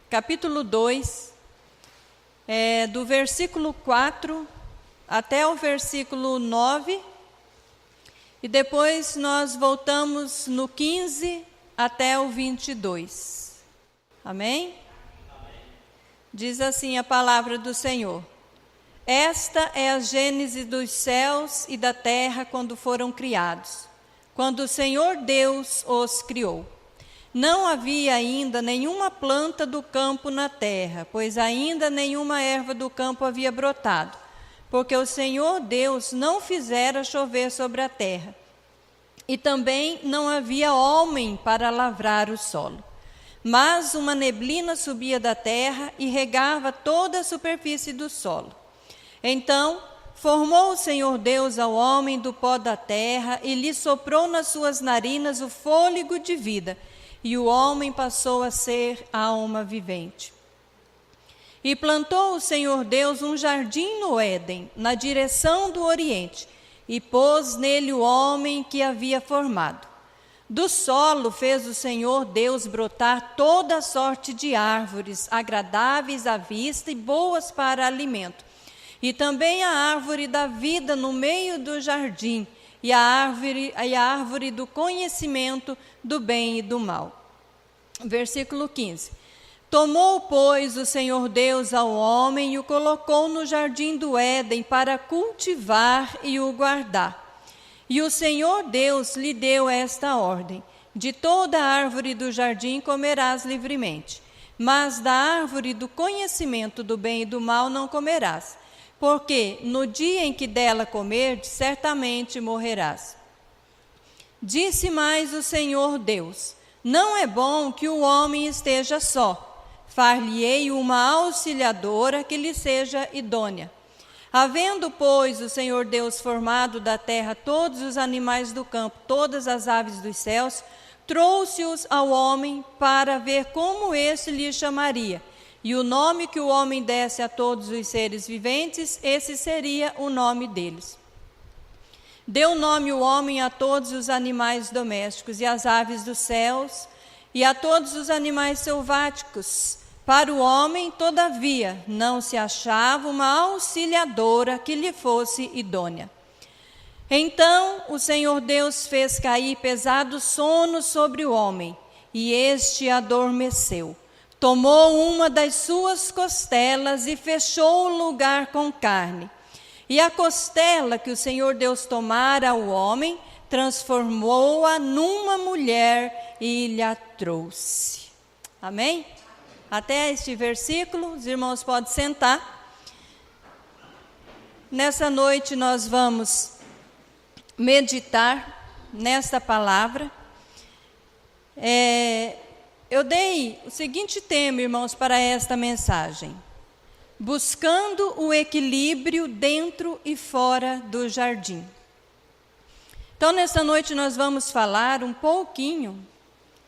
capítulo 2, do versículo 4 até o versículo 9, e depois nós voltamos no 15 até o 22. Amém? Diz assim a palavra do Senhor: Esta é a gênese dos céus e da terra quando foram criados, quando o Senhor Deus os criou. Não havia ainda nenhuma planta do campo na terra, pois ainda nenhuma erva do campo havia brotado, porque o Senhor Deus não fizera chover sobre a terra, e também não havia homem para lavrar o solo. Mas uma neblina subia da terra e regava toda a superfície do solo. Então formou o Senhor Deus ao homem do pó da terra e lhe soprou nas suas narinas o fôlego de vida, e o homem passou a ser alma vivente. E plantou o Senhor Deus um jardim no Éden, na direção do Oriente, e pôs nele o homem que havia formado. Do solo fez o Senhor Deus brotar toda a sorte de árvores, agradáveis à vista e boas para alimento, e também a árvore da vida no meio do jardim, e a árvore do conhecimento do bem e do mal. Versículo 15. Tomou, pois, o Senhor Deus ao homem e o colocou no jardim do Éden para cultivar e o guardar. E o Senhor Deus lhe deu esta ordem: de toda a árvore do jardim comerás livremente, mas da árvore do conhecimento do bem e do mal não comerás, porque no dia em que dela comerdes, certamente morrerás. Disse mais o Senhor Deus: não é bom que o homem esteja só, far-lhe-ei uma auxiliadora que lhe seja idônea. Havendo, pois, o Senhor Deus formado da terra todos os animais do campo, todas as aves dos céus, trouxe-os ao homem para ver como este lhe chamaria. E o nome que o homem desse a todos os seres viventes, esse seria o nome deles. Deu nome o homem a todos os animais domésticos e às aves dos céus, e a todos os animais selváticos. Para o homem, todavia, não se achava uma auxiliadora que lhe fosse idônea. Então o Senhor Deus fez cair pesado sono sobre o homem, e este adormeceu. Tomou uma das suas costelas e fechou o lugar com carne. E a costela que o Senhor Deus tomara ao homem, transformou-a numa mulher e lhe a trouxe. Amém? Até este versículo, os irmãos podem sentar. Nessa noite nós vamos meditar nesta palavra. Eu dei o seguinte tema, irmãos, para esta mensagem: buscando o equilíbrio dentro e fora do jardim. Então, nessa noite nós vamos falar um pouquinho,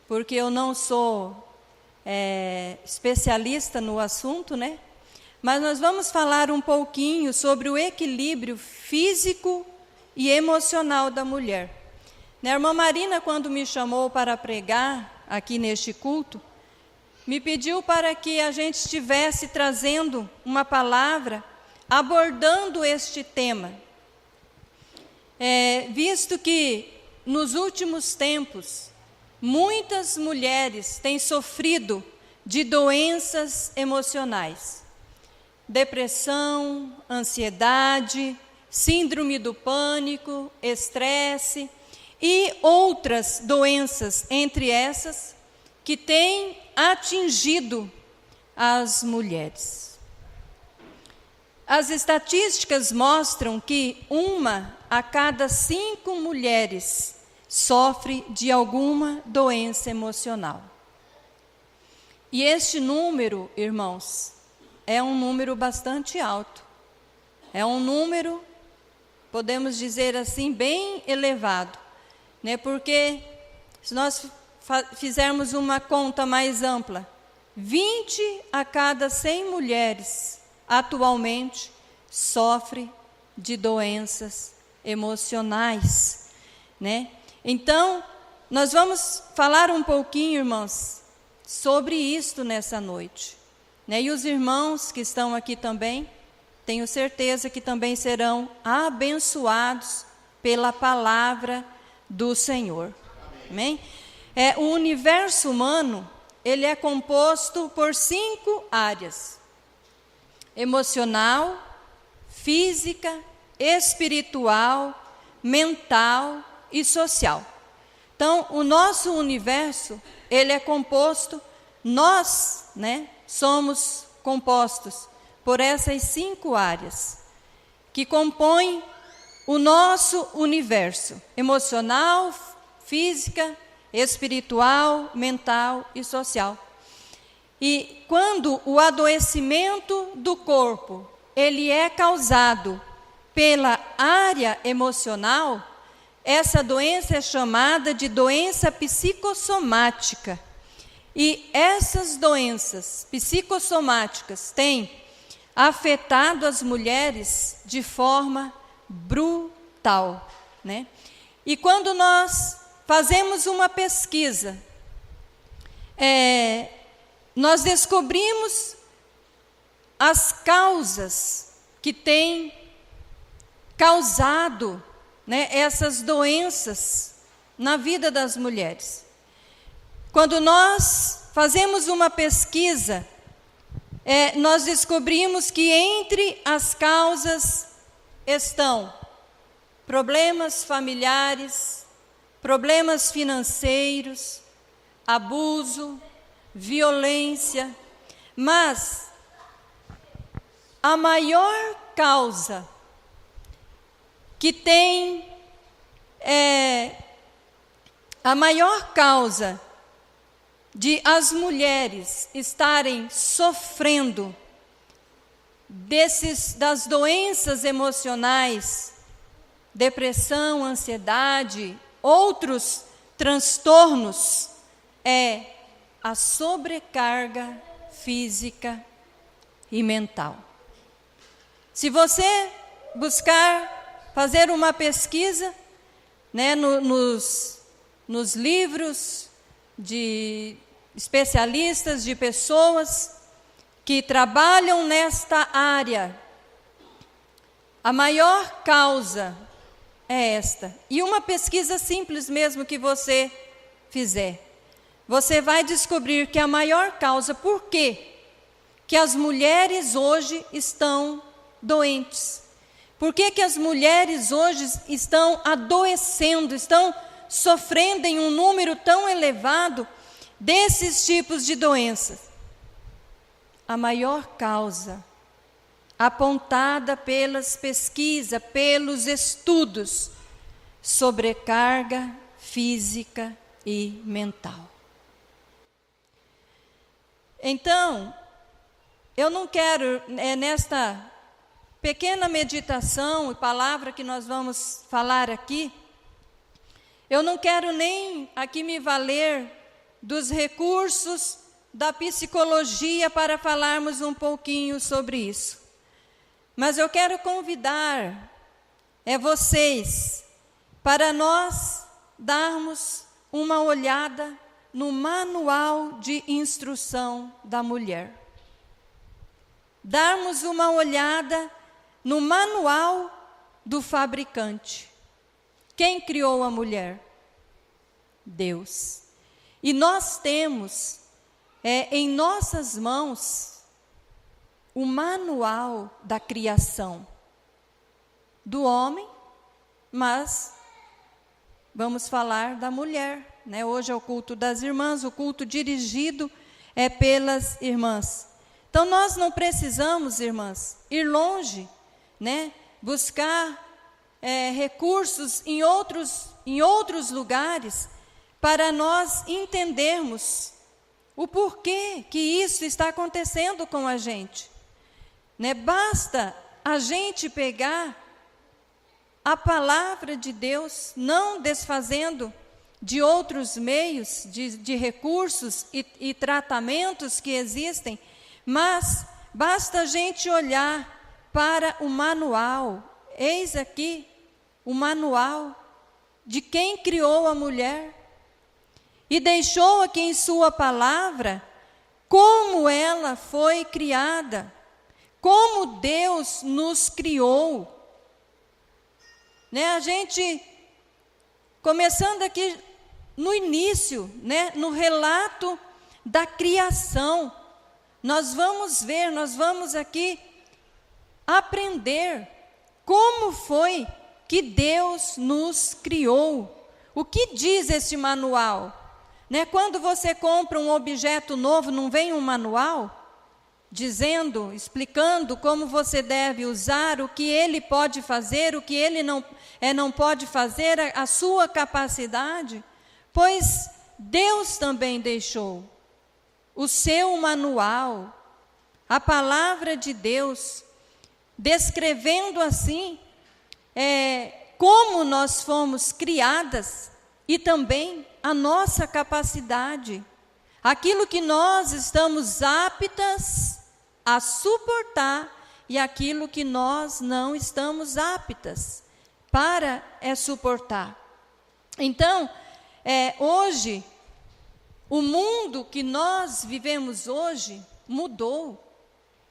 porque eu não sou especialista no assunto, né? Mas nós vamos falar um pouquinho sobre o equilíbrio físico e emocional da mulher. A irmã Marina, quando me chamou para pregar aqui neste culto, me pediu para que a gente estivesse trazendo uma palavra abordando este tema. Visto que nos últimos tempos, muitas mulheres têm sofrido de doenças emocionais, depressão, ansiedade, síndrome do pânico, estresse e outras doenças, entre essas, que têm atingido as mulheres. As estatísticas mostram que 1 a cada 5 mulheres sofre de alguma doença emocional. E este número, irmãos, é um número bastante alto. É um número, podemos dizer assim, bem elevado, né? Porque se nós fizermos uma conta mais ampla, 20 a cada 100 mulheres atualmente sofrem de doenças emocionais, né? Então, nós vamos falar um pouquinho, irmãos, sobre isto nessa noite, né? E os irmãos que estão aqui também, tenho certeza que também serão abençoados pela palavra do Senhor. Amém? O universo humano, ele é composto por 5 áreas: emocional, física, espiritual, mental e social. Então, o nosso universo, ele é composto, nós, né, somos compostos por essas 5 áreas que compõem o nosso universo: emocional, física, espiritual, mental e social. E quando o adoecimento do corpo, ele é causado pela área emocional, essa doença é chamada de doença psicossomática. E essas doenças psicossomáticas têm afetado as mulheres de forma brutal, né? E quando nós fazemos uma pesquisa, nós descobrimos as causas que têm causado, né, essas doenças na vida das mulheres. Quando nós fazemos uma pesquisa, nós descobrimos que entre as causas estão problemas familiares, problemas financeiros, abuso, violência, mas a maior causa que tem, a maior causa de as mulheres estarem sofrendo das doenças emocionais, depressão, ansiedade, outros transtornos, é a sobrecarga física e mental. Se você buscar fazer uma pesquisa, né, nos livros de especialistas, de pessoas que trabalham nesta área, a maior causa é esta. E uma pesquisa simples mesmo que você fizer, você vai descobrir que a maior causa, por quê que as mulheres hoje estão doentes? Por que as mulheres hoje estão adoecendo, estão sofrendo em um número tão elevado desses tipos de doenças? A maior causa apontada pelas pesquisas, pelos estudos: sobrecarga física e mental. Então, eu não quero, nesta pequena meditação e palavra que nós vamos falar aqui, eu não quero nem aqui me valer dos recursos da psicologia para falarmos um pouquinho sobre isso. Mas eu quero convidar vocês para nós darmos uma olhada no manual de instrução da mulher. Darmos uma olhada no manual do fabricante. Quem criou a mulher? Deus. E nós temos em nossas mãos o manual da criação do homem, mas vamos falar da mulher, né? Hoje é o culto das irmãs, o culto dirigido pelas irmãs. Então nós não precisamos, irmãs, ir longe, né? Buscar recursos em outros lugares para nós entendermos o porquê que isso está acontecendo com a gente, né? Basta a gente pegar a palavra de Deus, não desfazendo de outros meios, de recursos e tratamentos que existem, mas basta a gente olhar para o manual. Eis aqui o manual de quem criou a mulher. e deixou aqui em sua palavra como ela foi criada, como Deus nos criou. Né? A gente, começando aqui no início, né? No relato da criação, nós vamos aqui aprender como foi que Deus nos criou. O que diz este manual? Né? Quando você compra um objeto novo, não vem um manual dizendo, explicando como você deve usar, o que ele pode fazer, o que ele não pode fazer, a sua capacidade? Pois Deus também deixou o seu manual, a palavra de Deus, descrevendo assim como nós fomos criadas e também a nossa capacidade, aquilo que nós estamos aptas a suportar e aquilo que nós não estamos aptas para suportar. Então, hoje, o mundo que nós vivemos hoje mudou,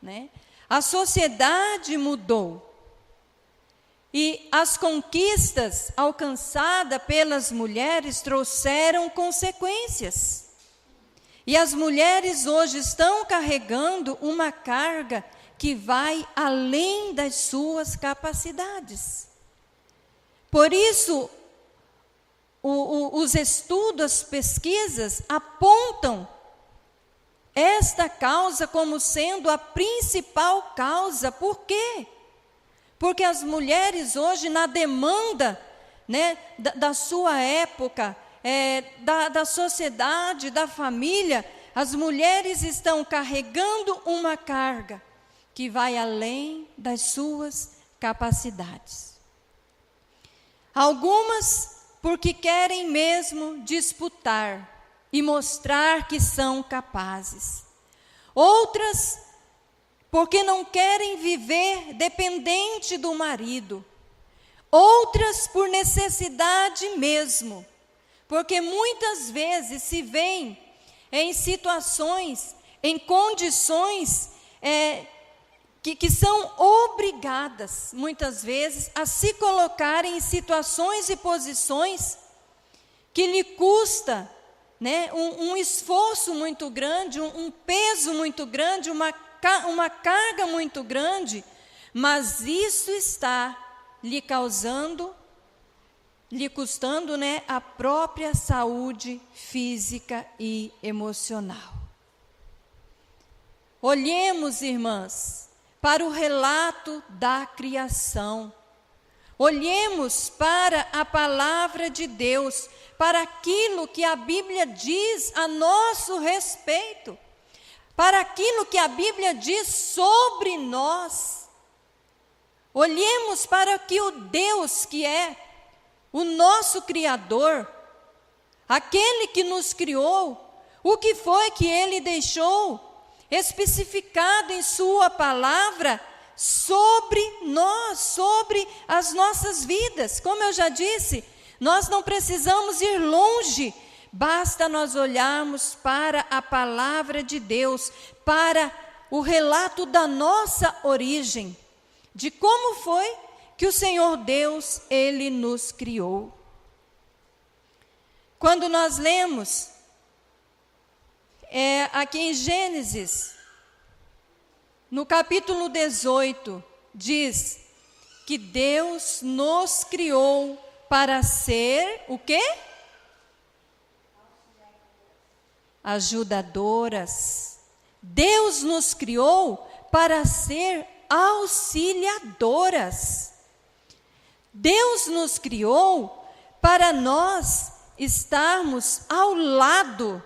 né? A sociedade mudou. E as conquistas alcançadas pelas mulheres trouxeram consequências. E as mulheres hoje estão carregando uma carga que vai além das suas capacidades. Por isso, os estudos, as pesquisas apontam esta causa como sendo a principal causa. Por quê? Porque as mulheres hoje, na demanda, né, da sua época, da sociedade, da família, as mulheres estão carregando uma carga que vai além das suas capacidades. Algumas porque querem mesmo disputar e mostrar que são capazes. Outras porque não querem viver dependente do marido. Outras por necessidade mesmo, porque muitas vezes se veem em situações, em condições que são obrigadas, muitas vezes, a se colocarem em situações e posições que lhe custa, né, um esforço muito grande, um peso muito grande, uma carga muito grande, mas isso está lhe custando, né, a própria saúde física e emocional. Olhemos, irmãs, para o relato da criação. Olhemos para a palavra de Deus, para aquilo que a Bíblia diz a nosso respeito, para aquilo que a Bíblia diz sobre nós. Olhemos para que o Deus que é o nosso Criador, aquele que nos criou, o que foi que Ele deixou especificado em sua palavra sobre nós, sobre as nossas vidas. Como eu já disse, nós não precisamos ir longe, basta nós olharmos para a palavra de Deus, para o relato da nossa origem, de como foi que o Senhor Deus, Ele nos criou. Quando nós lemos aqui em Gênesis, no capítulo 18, diz que Deus nos criou para ser o quê? Ajudadoras. Deus nos criou para ser auxiliadoras. Deus nos criou para nós estarmos ao lado,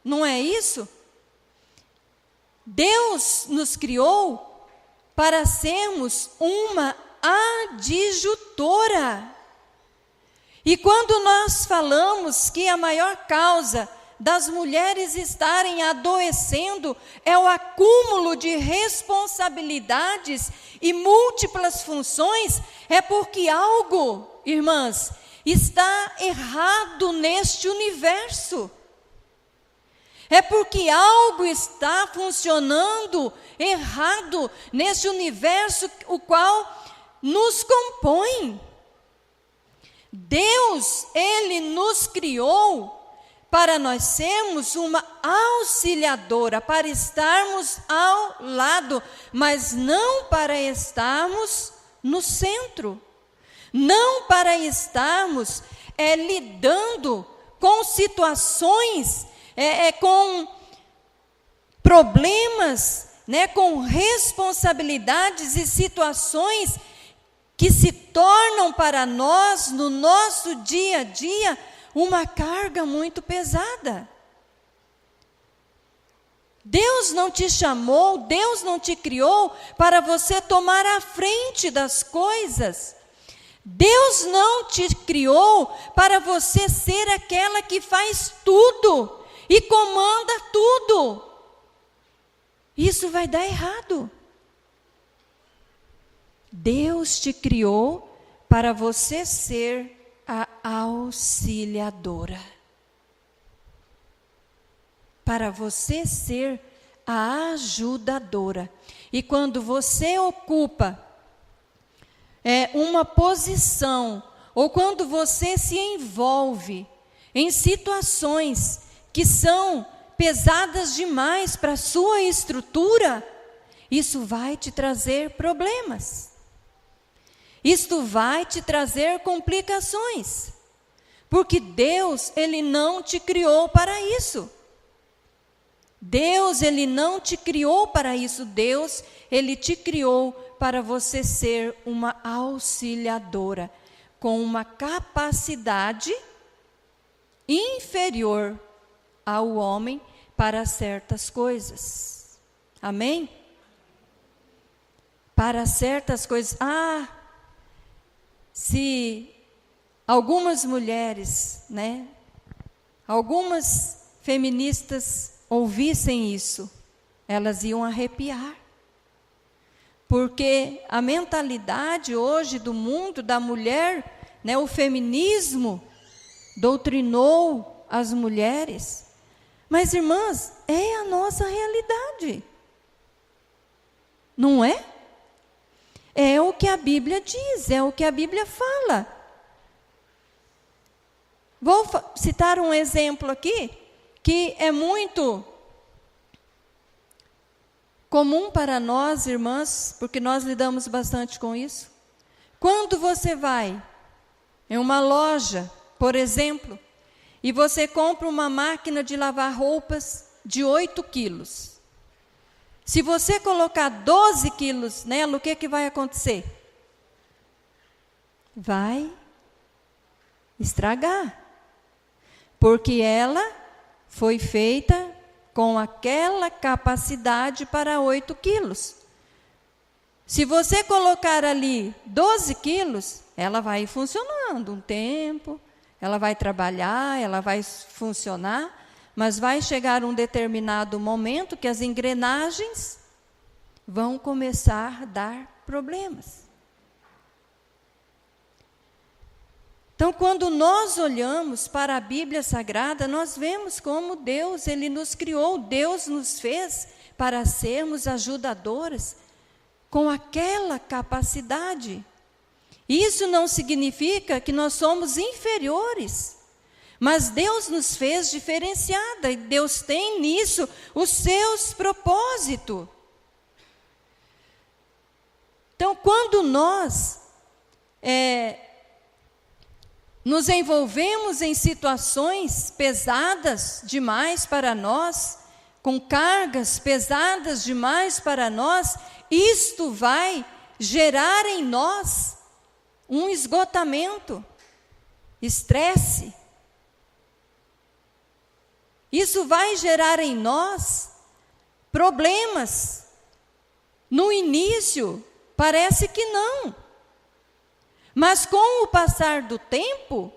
não é isso? Deus nos criou para sermos uma adjutora. E quando nós falamos que a maior causa das mulheres estarem adoecendo é o acúmulo de responsabilidades e múltiplas funções, é porque algo, irmãs, está errado neste universo. É porque algo está funcionando errado nesse universo o qual nos compõe. Deus, Ele nos criou para nós sermos uma auxiliadora, para estarmos ao lado, mas não para estarmos no centro. Não para estarmos lidando com situações, com problemas, com responsabilidades e situações que se tornam para nós, no nosso dia a dia, uma carga muito pesada. Deus não te chamou, Deus não te criou para você tomar a frente das coisas. Deus não te criou para você ser aquela que faz tudo e comanda tudo. Isso vai dar errado. Deus te criou para você ser a auxiliadora. Para você ser a ajudadora. E quando você ocupa uma posição, ou quando você se envolve em situações que são pesadas demais para a sua estrutura, isso vai te trazer problemas. Isto vai te trazer complicações. Porque Deus, Ele não te criou para isso. Deus, Ele não te criou para isso. Deus, Ele te criou para você ser uma auxiliadora, com uma capacidade inferior ao homem para certas coisas. Amém? Para certas coisas. Se algumas mulheres, algumas feministas ouvissem isso, elas iam arrepiar. Porque a mentalidade hoje do mundo, da mulher, o feminismo doutrinou as mulheres. Mas, irmãs, é a nossa realidade. Não é? É o que a Bíblia diz, é o que a Bíblia fala. Vou citar um exemplo aqui, que é muito comum para nós, irmãs, porque nós lidamos bastante com isso. Quando você vai em uma loja, por exemplo, e você compra uma máquina de lavar roupas de 8 quilos. Se você colocar 12 quilos nela, o que vai acontecer? Vai estragar. Porque ela foi feita com aquela capacidade para 8 quilos. Se você colocar ali 12 quilos, ela vai funcionando um tempo, ela vai trabalhar, ela vai funcionar, mas vai chegar um determinado momento que as engrenagens vão começar a dar problemas. Então, quando nós olhamos para a Bíblia Sagrada, nós vemos como Deus, Ele nos criou, Deus nos fez para sermos ajudadoras com aquela capacidade. Isso não significa que nós somos inferiores, mas Deus nos fez diferenciada, e Deus tem nisso os seus propósitos. Então, quando nós nos envolvemos em situações pesadas demais para nós, com cargas pesadas demais para nós, isto vai gerar em nós um esgotamento, estresse. Isso vai gerar em nós problemas. No início, parece que não. Mas com o passar do tempo,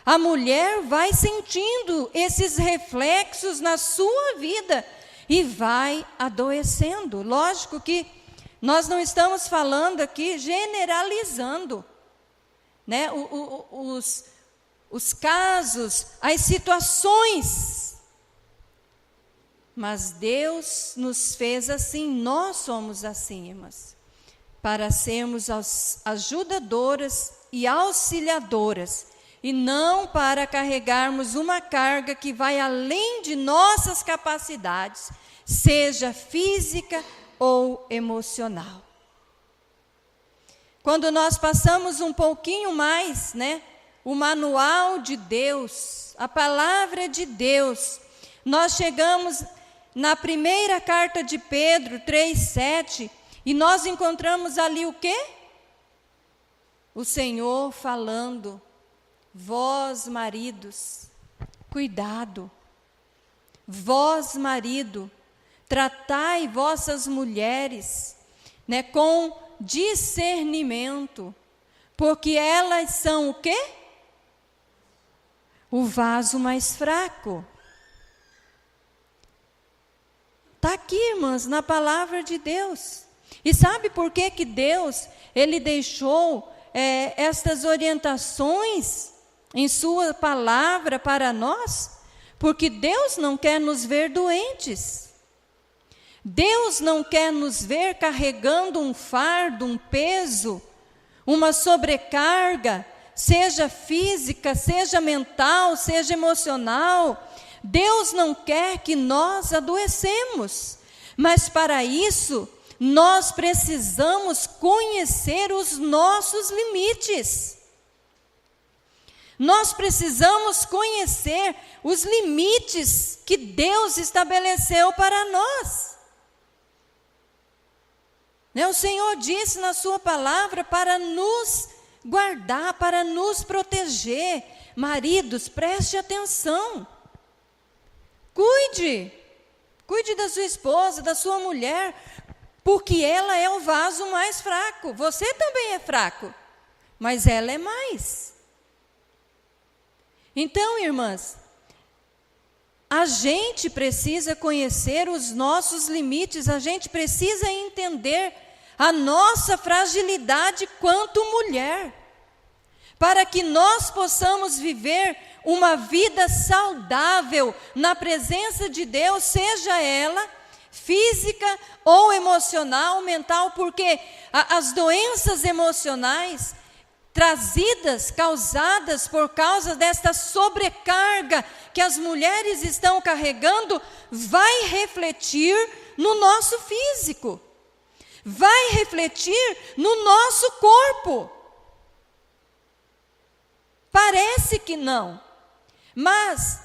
a mulher vai sentindo esses reflexos na sua vida e vai adoecendo. Lógico que nós não estamos falando aqui generalizando, os casos, as situações Mas Deus nos fez assim, nós somos assim, irmãs, para sermos ajudadoras e auxiliadoras, e não para carregarmos uma carga que vai além de nossas capacidades, seja física ou emocional. Quando nós passamos um pouquinho mais, o manual de Deus, a palavra de Deus, nós chegamos na primeira carta de Pedro 3,7, e nós encontramos ali o quê? O Senhor falando: vós maridos, cuidado, vós marido, tratai vossas mulheres, com discernimento, porque elas são o quê? O vaso mais fraco. Está aqui, irmãs, na palavra de Deus. E sabe por que que Deus, Ele deixou estas orientações em sua palavra para nós? Porque Deus não quer nos ver doentes. Deus não quer nos ver carregando um fardo, um peso, uma sobrecarga, seja física, seja mental, seja emocional. Deus não quer que nós adoecemos, mas para isso nós precisamos conhecer os nossos limites. Nós precisamos conhecer os limites que Deus estabeleceu para nós. O Senhor disse na sua palavra para nos guardar, para nos proteger. Maridos, preste atenção. Cuide da sua esposa, da sua mulher, porque ela é o vaso mais fraco. Você também é fraco, mas ela é mais. Então, irmãs, a gente precisa conhecer os nossos limites, a gente precisa entender a nossa fragilidade quanto mulher, para que nós possamos viver uma vida saudável na presença de Deus, seja ela física ou emocional, mental, porque as doenças emocionais causadas por causa desta sobrecarga que as mulheres estão carregando, vai refletir no nosso físico, vai refletir no nosso corpo. Parece que não, mas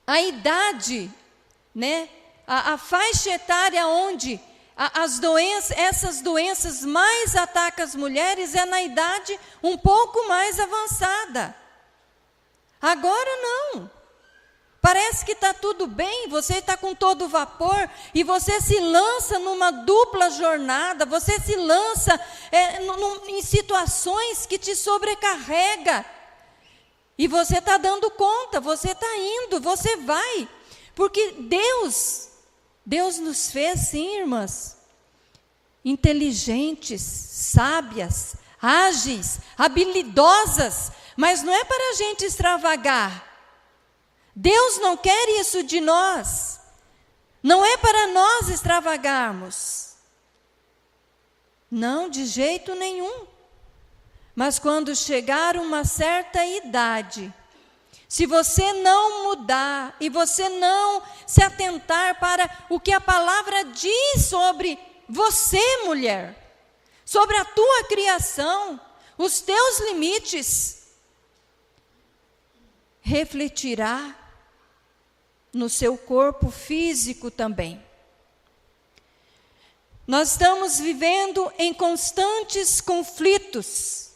a idade, a faixa etária onde essas doenças mais atacam as mulheres é na idade um pouco mais avançada. Agora não. Parece que está tudo bem, você está com todo vapor e você se lança numa dupla jornada, você se lança em situações que te sobrecarrega. E você está dando conta, você está indo, você vai. Porque Deus nos fez, sim, irmãs, inteligentes, sábias, ágeis, habilidosas, mas não é para a gente extravagar. Deus não quer isso de nós, não é para nós extravagarmos, não, de jeito nenhum. Mas quando chegar uma certa idade, se você não mudar e você não se atentar para o que a palavra diz sobre você, mulher, sobre a tua criação, os teus limites, refletirá no seu corpo físico também. Nós estamos vivendo em constantes conflitos,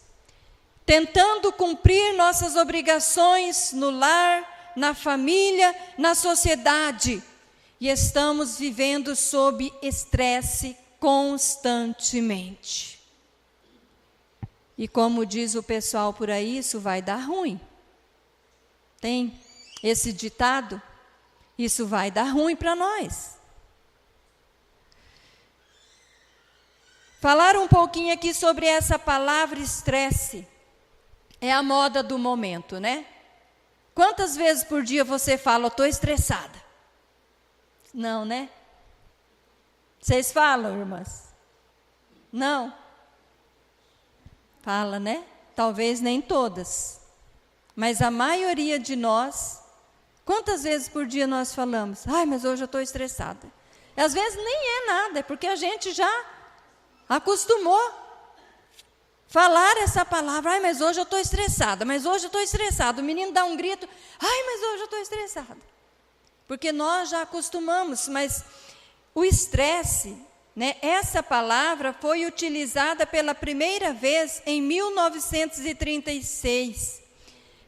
tentando cumprir nossas obrigações no lar, na família, na sociedade. E estamos vivendo sob estresse constantemente. E como diz o pessoal por aí, isso vai dar ruim. Tem esse ditado? Isso vai dar ruim para nós. Falar um pouquinho aqui sobre essa palavra estresse. É a moda do momento, Quantas vezes por dia você fala, eu estou estressada? Não, né? Vocês falam, irmãs? Não? Fala, né? Talvez nem todas. Mas a maioria de nós, quantas vezes por dia nós falamos? Ai, mas hoje eu estou estressada. E às vezes nem é nada, é porque a gente já acostumou falar essa palavra. Ai, mas hoje eu estou estressada, mas hoje eu estou estressada. O menino dá um grito, ai, mas hoje eu estou estressada. Porque nós já acostumamos, mas o estresse, né, essa palavra foi utilizada pela primeira vez em 1936.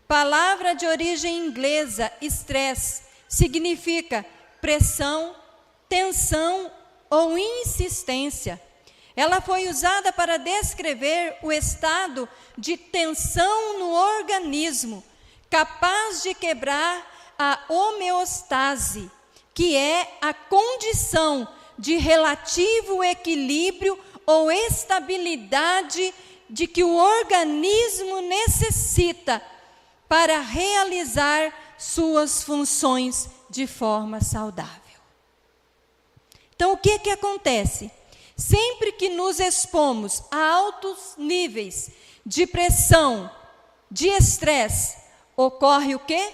Palavra de origem inglesa, stress, significa pressão, tensão ou insistência. Ela foi usada para descrever o estado de tensão no organismo, capaz de quebrar a homeostase, que é a condição de relativo equilíbrio ou estabilidade de que o organismo necessita para realizar suas funções de forma saudável. Então, o que acontece? Sempre que nos expomos a altos níveis de pressão, de estresse, ocorre o quê?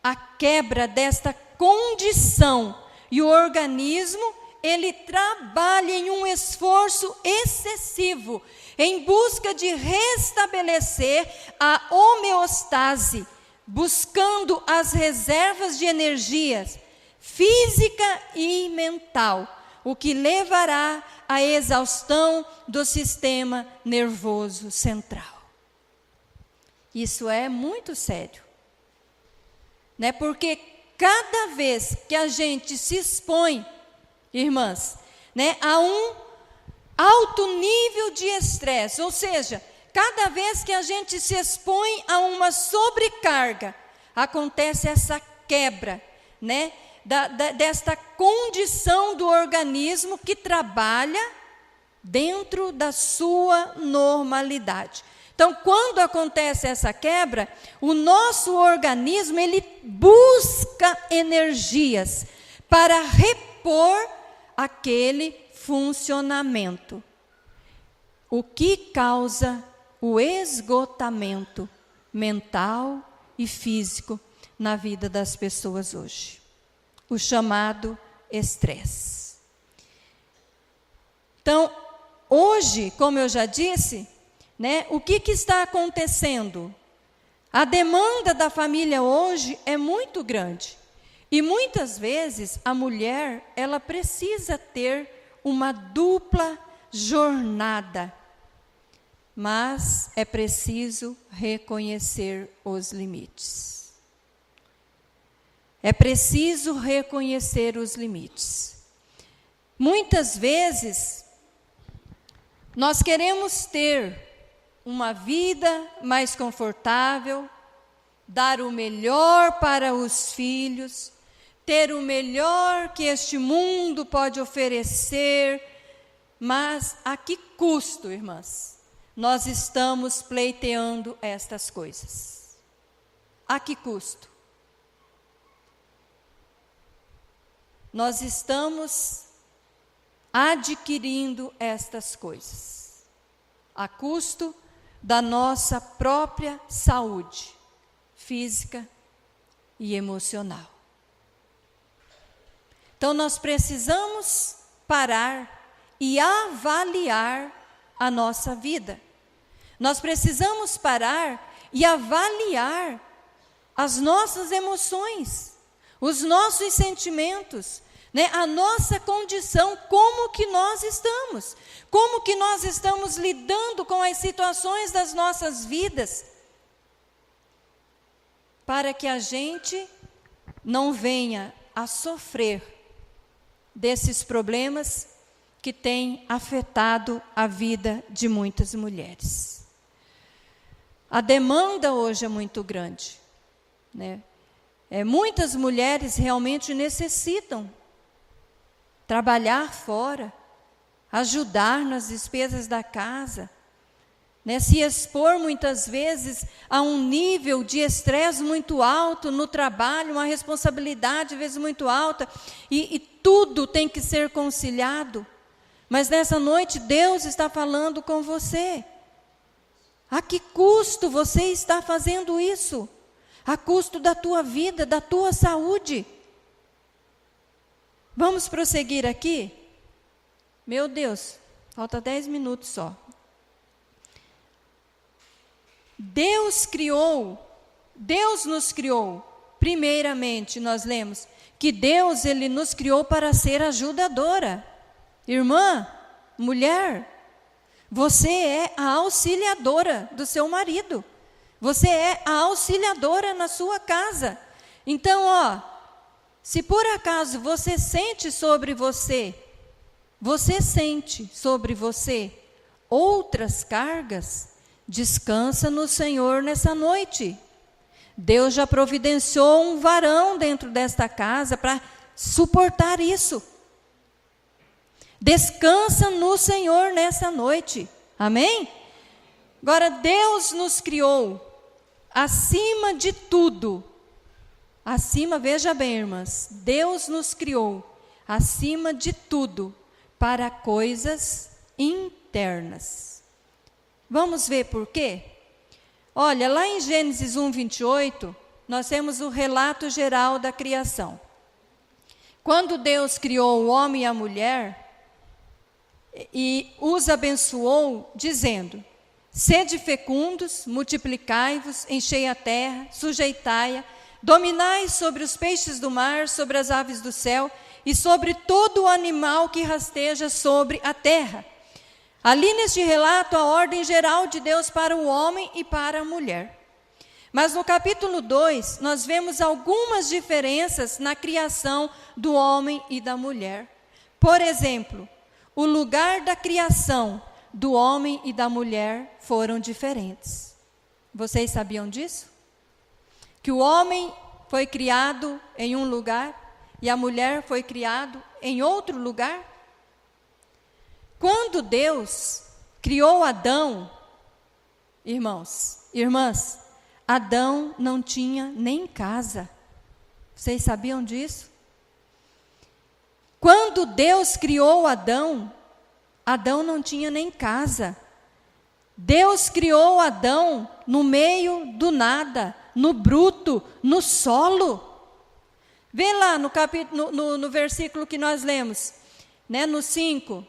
A quebra desta condição. E o organismo, ele trabalha em um esforço excessivo, em busca de restabelecer a homeostase, buscando as reservas de energias física e mental, o que levará à exaustão do sistema nervoso central. Isso é muito sério, né? Porque cada vez que a gente se expõe, irmãs, né, a um alto nível de estresse, ou seja, cada vez que a gente se expõe a uma sobrecarga, acontece essa quebra, né, desta condição do organismo que trabalha dentro da sua normalidade. Então, quando acontece essa quebra, o nosso organismo, ele busca energias para repor aquele funcionamento, o que causa o esgotamento mental e físico na vida das pessoas hoje. O chamado estresse. Então, hoje, como eu já disse, né, o que está acontecendo? A demanda da família hoje é muito grande. E muitas vezes a mulher, ela precisa ter uma dupla jornada. Mas é preciso reconhecer os limites. É preciso reconhecer os limites. Muitas vezes, nós queremos ter uma vida mais confortável, dar o melhor para os filhos, ter o melhor que este mundo pode oferecer, mas a que custo, irmãs, nós estamos pleiteando estas coisas? A que custo? Nós estamos adquirindo estas coisas, a custo da nossa própria saúde física e emocional. Então, nós precisamos parar e avaliar a nossa vida. Nós precisamos parar e avaliar as nossas emoções, os nossos sentimentos, né? A nossa condição, como que nós estamos lidando com as situações das nossas vidas, para que a gente não venha a sofrer desses problemas que têm afetado a vida de muitas mulheres. A demanda hoje é muito grande, né? Muitas mulheres realmente necessitam trabalhar fora, ajudar nas despesas da casa, né, se expor muitas vezes a um nível de estresse muito alto no trabalho, uma responsabilidade às vezes muito alta, e tudo tem que ser conciliado. Mas nessa noite Deus está falando com você. A que custo você está fazendo isso? A custo da tua vida, da tua saúde. Vamos prosseguir aqui? Meu Deus, falta 10 minutos só. Deus nos criou, primeiramente nós lemos, que Deus ele nos criou para ser ajudadora. Irmã, mulher, você é a auxiliadora do seu marido. Você é a auxiliadora na sua casa. Então, se por acaso você sente sobre você outras cargas, descansa no Senhor nessa noite. Deus já providenciou um varão dentro desta casa para suportar isso. Descansa no Senhor nessa noite. Amém? Agora, Deus nos criou acima de tudo. Veja bem, irmãs, Deus nos criou acima de tudo para coisas internas. Vamos ver por quê? Olha, lá em Gênesis 1:28, nós temos o relato geral da criação. Quando Deus criou o homem e a mulher, e os abençoou, dizendo: sede fecundos, multiplicai-vos, enchei a terra, sujeitai-a, dominai sobre os peixes do mar, sobre as aves do céu, e sobre todo o animal que rasteja sobre a terra. Ali neste relato, a ordem geral de Deus para o homem e para a mulher. Mas no capítulo 2, nós vemos algumas diferenças na criação do homem e da mulher. Por exemplo, o lugar da criação do homem e da mulher foram diferentes. Vocês sabiam disso? Que o homem foi criado em um lugar e a mulher foi criada em outro lugar? Quando Deus criou Adão, irmãs, Adão não tinha nem casa. Vocês sabiam disso? Quando Deus criou Adão, Adão não tinha nem casa. Deus criou Adão no meio do nada, no bruto, no solo. Vê lá no versículo que nós lemos, né, no 5.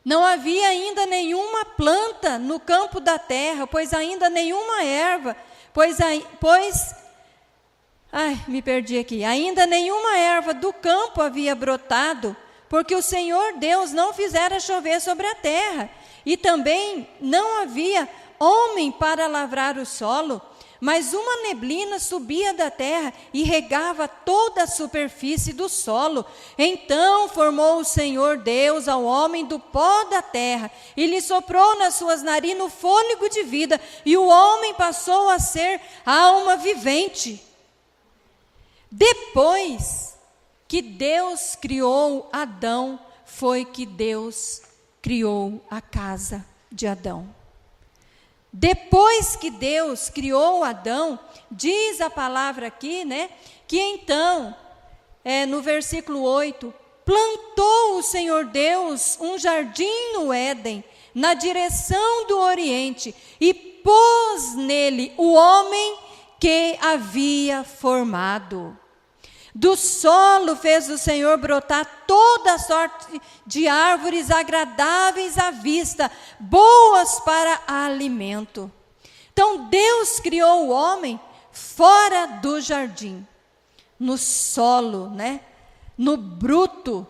Não havia ainda nenhuma planta no campo da terra, pois ainda nenhuma erva, ainda nenhuma erva do campo havia brotado, porque o Senhor Deus não fizera chover sobre a terra, e também não havia homem para lavrar o solo, mas uma neblina subia da terra e regava toda a superfície do solo. Então formou o Senhor Deus ao homem do pó da terra, e lhe soprou nas suas narinas o fôlego de vida, e o homem passou a ser alma vivente. Depois que Deus criou Adão, foi que Deus criou a casa de Adão. Depois que Deus criou Adão, diz a palavra aqui, né, que então, no versículo 8, plantou o Senhor Deus um jardim no Éden, na direção do Oriente, e pôs nele o homem que havia formado. Do solo fez o Senhor brotar toda sorte de árvores agradáveis à vista, boas para alimento. Então Deus criou o homem fora do jardim, no solo, né? No bruto.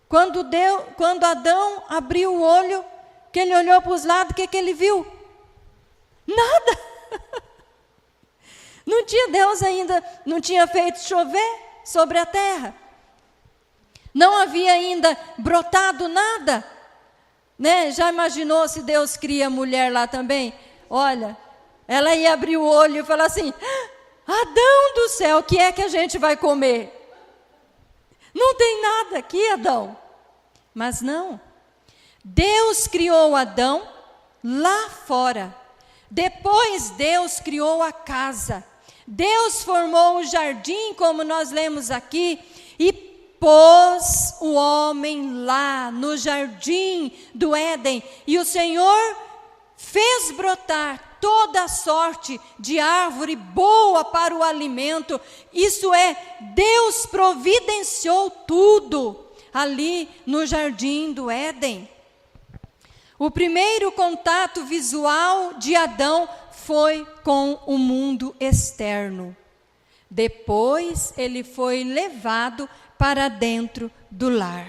Quando Adão abriu o olho, que ele olhou para os lados, o que ele viu? Nada. Deus ainda não tinha feito chover sobre a terra. Não havia ainda brotado nada, né? Já imaginou se Deus cria mulher lá também? Olha, ela ia abrir o olho e falar assim: Adão do céu, o que é que a gente vai comer? Não tem nada aqui, Adão. Mas não. Deus criou Adão lá fora. Depois Deus criou a casa. Deus formou o jardim, como nós lemos aqui, e pôs o homem lá no jardim do Éden. E o Senhor fez brotar toda a sorte de árvore boa para o alimento. Isso é, Deus providenciou tudo ali no jardim do Éden. O primeiro contato visual de Adão foi com o mundo externo. Depois ele foi levado para dentro do lar.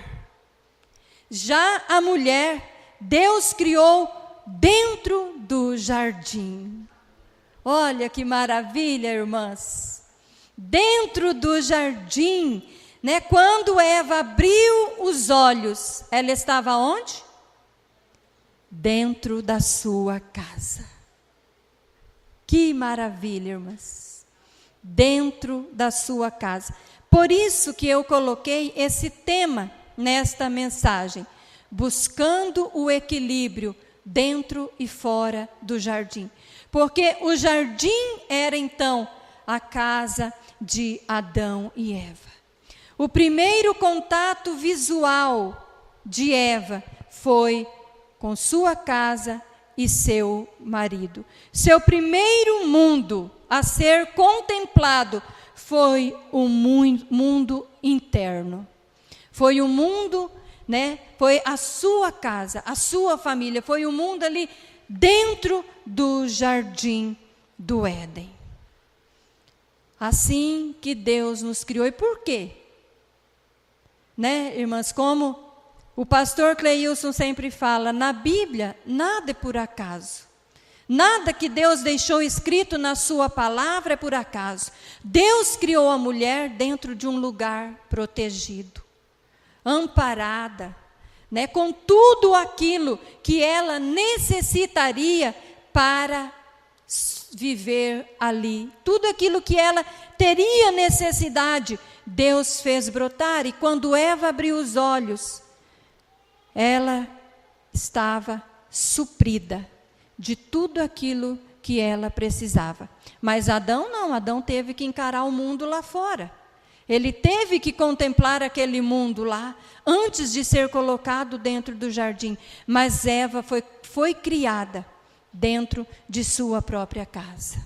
Já a mulher, Deus criou dentro do jardim. Olha que maravilha, irmãs. Dentro do jardim, né? Quando Eva abriu os olhos, ela estava onde? Dentro da sua casa. Que maravilha, irmãs. Dentro da sua casa. Por isso que eu coloquei esse tema nesta mensagem, buscando o equilíbrio dentro e fora do jardim. Porque o jardim era então a casa de Adão e Eva. O primeiro contato visual de Eva foi com sua casa e seu marido. Seu primeiro mundo a ser contemplado foi o mundo interno. Foi o mundo, né? Foi a sua casa, a sua família, foi o mundo ali dentro do jardim do Éden. Assim que Deus nos criou. E por quê? Né, irmãs, como o pastor Cleilson sempre fala, na Bíblia, nada é por acaso. Nada que Deus deixou escrito na sua palavra é por acaso. Deus criou a mulher dentro de um lugar protegido, amparada, né, com tudo aquilo que ela necessitaria para viver ali. Tudo aquilo que ela teria necessidade, Deus fez brotar. E quando Eva abriu os olhos, ela estava suprida de tudo aquilo que ela precisava. Mas Adão não, Adão teve que encarar o mundo lá fora. Ele teve que contemplar aquele mundo lá, antes de ser colocado dentro do jardim. Mas Eva foi criada dentro de sua própria casa.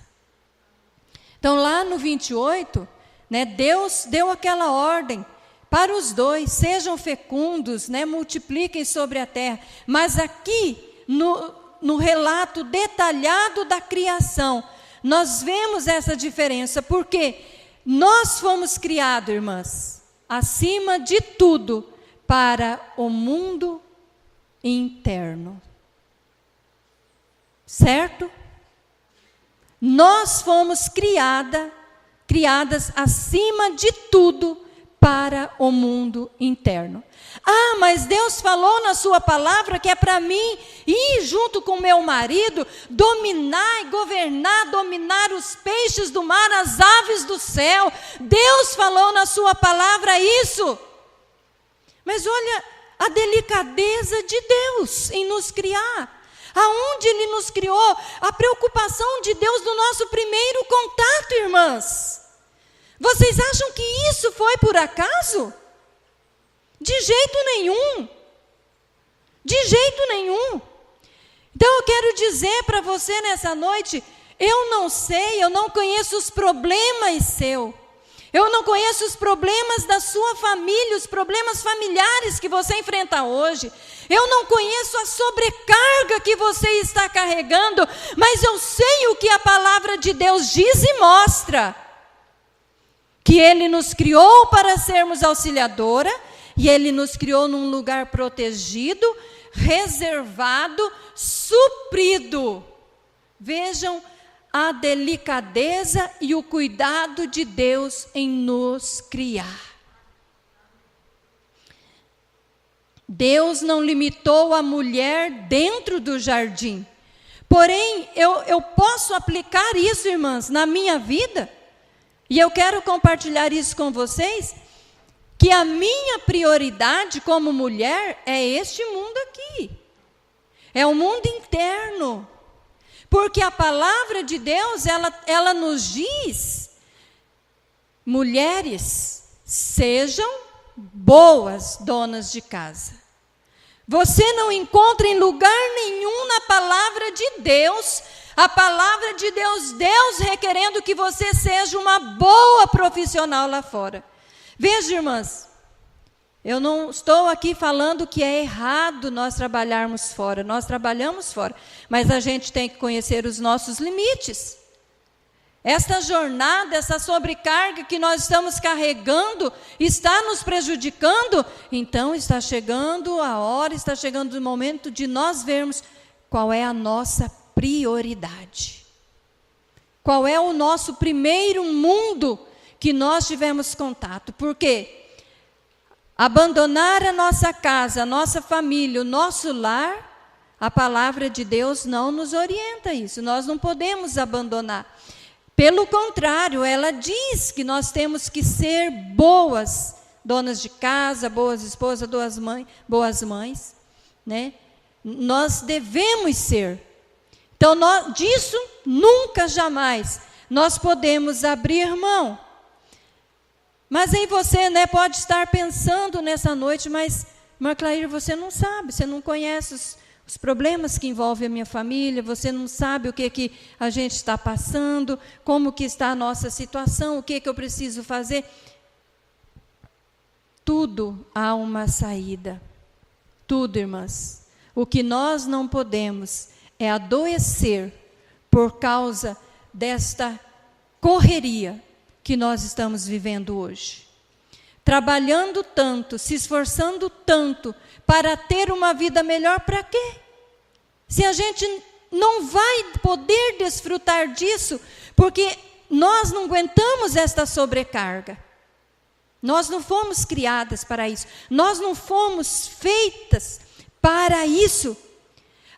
Então lá no 28, né, Deus deu aquela ordem para os dois, sejam fecundos, né, multipliquem sobre a terra. Mas aqui, no relato detalhado da criação, nós vemos essa diferença, porque nós fomos criados, irmãs, acima de tudo, para o mundo interno. Certo? Nós fomos criadas acima de tudo para o mundo interno. Ah, mas Deus falou na sua palavra que é para mim ir junto com meu marido, dominar e governar, dominar os peixes do mar, as aves do céu. Deus falou na sua palavra isso. Mas olha a delicadeza de Deus em nos criar. Aonde Ele nos criou, a preocupação de Deus no nosso primeiro contato, irmãs. Vocês acham que isso foi por acaso? De jeito nenhum. De jeito nenhum. Então eu quero dizer para você nessa noite, eu não sei, eu não conheço os problemas seus. Eu não conheço os problemas da sua família, os problemas familiares que você enfrenta hoje. Eu não conheço a sobrecarga que você está carregando, mas eu sei o que a palavra de Deus diz e mostra. Que Ele nos criou para sermos auxiliadora, e Ele nos criou num lugar protegido, reservado, suprido. Vejam a delicadeza e o cuidado de Deus em nos criar. Deus não limitou a mulher dentro do jardim. Porém, eu posso aplicar isso, irmãs, na minha vida. E eu quero compartilhar isso com vocês, que a minha prioridade como mulher é este mundo aqui. É o mundo eterno. Porque a palavra de Deus, ela nos diz, mulheres, sejam boas donas de casa. Você não encontra em lugar nenhum na palavra de Deus, a palavra de Deus requerendo que você seja uma boa profissional lá fora. Veja, irmãs, eu não estou aqui falando que é errado nós trabalharmos fora, nós trabalhamos fora, mas a gente tem que conhecer os nossos limites. Esta jornada, essa sobrecarga que nós estamos carregando, está nos prejudicando, então está chegando a hora, está chegando o momento de nós vermos qual é a nossa prioridade. Qual é o nosso primeiro mundo que nós tivemos contato, porque abandonar a nossa casa, a nossa família, o nosso lar, a palavra de Deus não nos orienta a isso, nós não podemos abandonar. Pelo contrário, ela diz que nós temos que ser boas donas de casa, boas esposas, boas mães, né? Nós devemos ser. Então, disso nunca, jamais, nós podemos abrir mão. Mas em você, né, pode estar pensando nessa noite, mas, irmã Clair, você não sabe, você não conhece os problemas que envolvem a minha família, você não sabe o que a gente está passando, como que está a nossa situação, o que eu preciso fazer. Tudo há uma saída. Tudo, irmãs. O que nós não podemos é adoecer por causa desta correria que nós estamos vivendo hoje. Trabalhando tanto, se esforçando tanto para ter uma vida melhor, para quê? Se a gente não vai poder desfrutar disso, porque nós não aguentamos esta sobrecarga. Nós não fomos criadas para isso. Nós não fomos feitas para isso.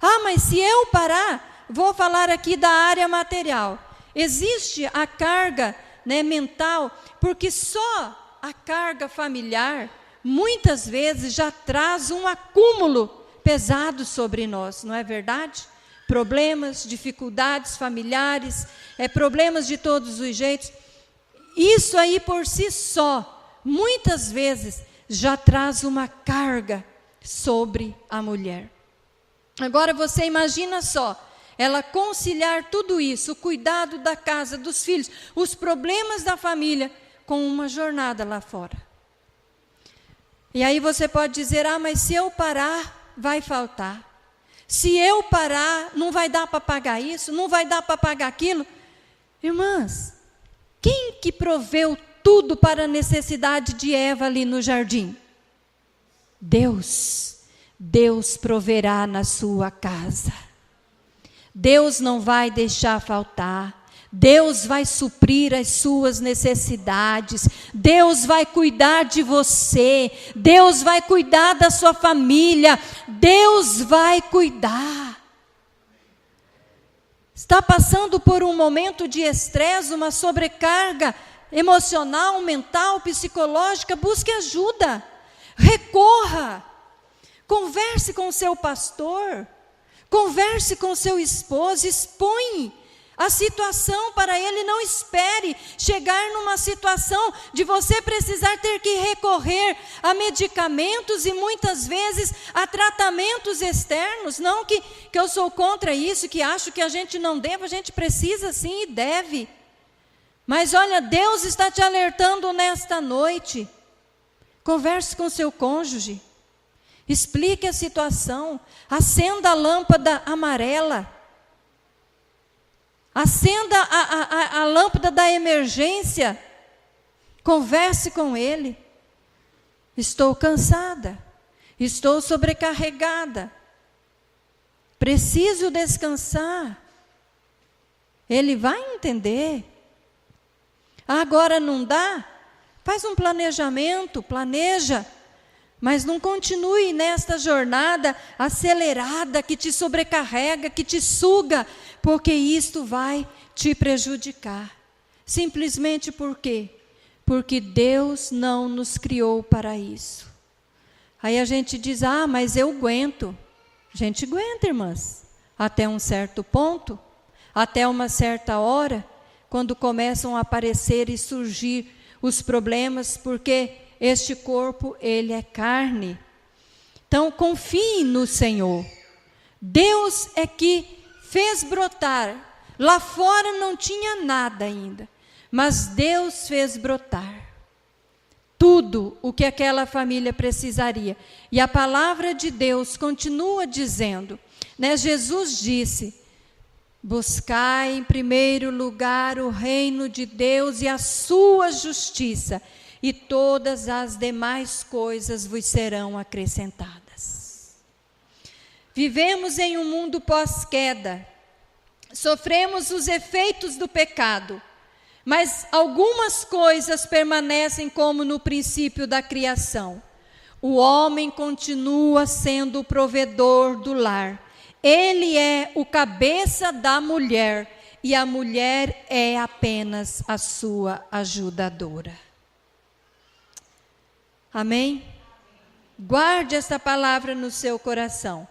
Ah, mas se eu parar, vou falar aqui da área material. Existe a carga, né, mental, porque só a carga familiar, muitas vezes, já traz um acúmulo pesado sobre nós, não é verdade? Problemas, dificuldades familiares, problemas de todos os jeitos. Isso aí por si só, muitas vezes, já traz uma carga sobre a mulher. Agora você imagina só, ela conciliar tudo isso, o cuidado da casa, dos filhos, os problemas da família, com uma jornada lá fora. E aí você pode dizer, mas se eu parar, vai faltar. Se eu parar, não vai dar para pagar isso, não vai dar para pagar aquilo. Irmãs, quem que proveu tudo para a necessidade de Eva ali no jardim? Deus. Deus proverá na sua casa. Deus não vai deixar faltar. Deus vai suprir as suas necessidades. Deus vai cuidar de você. Deus vai cuidar da sua família. Deus vai cuidar. Está passando por um momento de estresse, uma sobrecarga emocional, mental, psicológica, busque ajuda. Recorra. Converse com o seu pastor. Converse com o seu esposo. Expõe a situação para ele. Não espere chegar numa situação de você precisar ter que recorrer a medicamentos e muitas vezes a tratamentos externos. Não que eu sou contra isso, que acho que a gente não deve, a gente precisa sim e deve. Mas olha, Deus está te alertando nesta noite. Converse com seu cônjuge. Explique a situação. Acenda a lâmpada amarela. Acenda a lâmpada da emergência. Converse com ele. Estou cansada. Estou sobrecarregada. Preciso descansar. Ele vai entender. Agora não dá? Faz um planejamento, planeja. Mas não continue nesta jornada acelerada que te sobrecarrega, que te suga, porque isto vai te prejudicar. Simplesmente por quê? Porque Deus não nos criou para isso. Aí a gente diz, mas eu aguento. A gente aguenta, irmãs. até um certo ponto, até uma certa hora, quando começam a aparecer e surgir os problemas, porque este corpo, ele é carne. Então, confie no Senhor. Deus é que fez brotar. Lá fora não tinha nada ainda, mas Deus fez brotar tudo o que aquela família precisaria. E a palavra de Deus continua dizendo, né? Jesus disse: buscai em primeiro lugar o reino de Deus e a sua justiça, e todas as demais coisas vos serão acrescentadas. Vivemos em um mundo pós-queda, sofremos os efeitos do pecado, mas algumas coisas permanecem como no princípio da criação. O homem continua sendo o provedor do lar. Ele é o cabeça da mulher e a mulher é apenas a sua ajudadora. Amém? Guarde esta palavra no seu coração.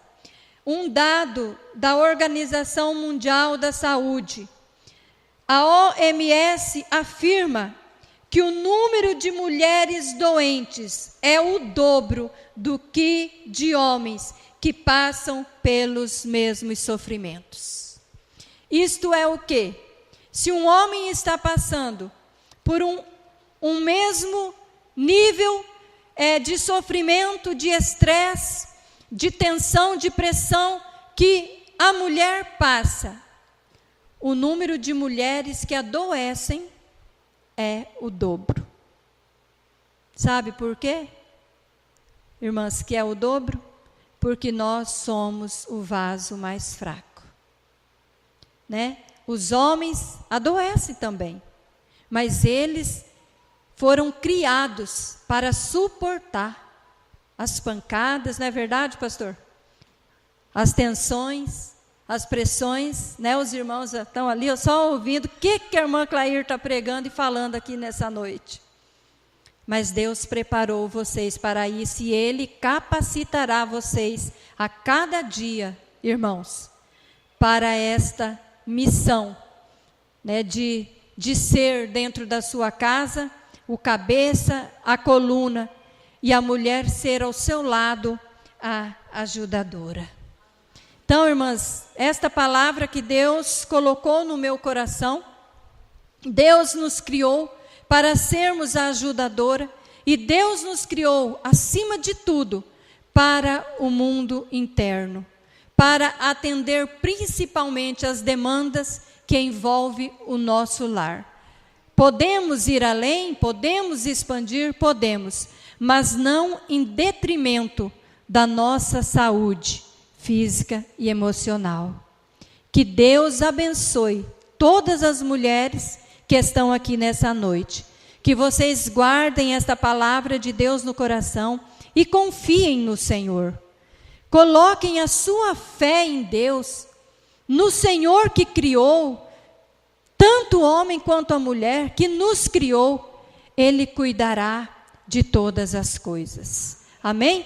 Um dado da Organização Mundial da Saúde, a OMS afirma que o número de mulheres doentes é o dobro do que de homens que passam pelos mesmos sofrimentos. Isto é o quê? Se um homem está passando por um mesmo nível de sofrimento, de estresse, de tensão, de pressão que a mulher passa, o número de mulheres que adoecem é o dobro. Sabe por quê, irmãs, que é o dobro? Porque nós somos o vaso mais fraco, né? Os homens adoecem também, mas eles foram criados para suportar as pancadas, não é verdade, pastor? As tensões, as pressões, né? Os irmãos estão ali só ouvindo o que a irmã Clair está pregando e falando aqui nessa noite. Mas Deus preparou vocês para isso e Ele capacitará vocês a cada dia, irmãos, para esta missão, né? De ser dentro da sua casa o cabeça, a coluna, e a mulher ser ao seu lado a ajudadora. Então, irmãs, esta palavra que Deus colocou no meu coração, Deus nos criou para sermos a ajudadora, e Deus nos criou, acima de tudo, para o mundo interno, para atender principalmente as demandas que envolvem o nosso lar. Podemos ir além, podemos expandir, podemos, mas não em detrimento da nossa saúde física e emocional. Que Deus abençoe todas as mulheres que estão aqui nessa noite. Que vocês guardem esta palavra de Deus no coração e confiem no Senhor. Coloquem a sua fé em Deus, no Senhor que criou tanto o homem quanto a mulher, que nos criou. Ele cuidará de todas as coisas. Amém?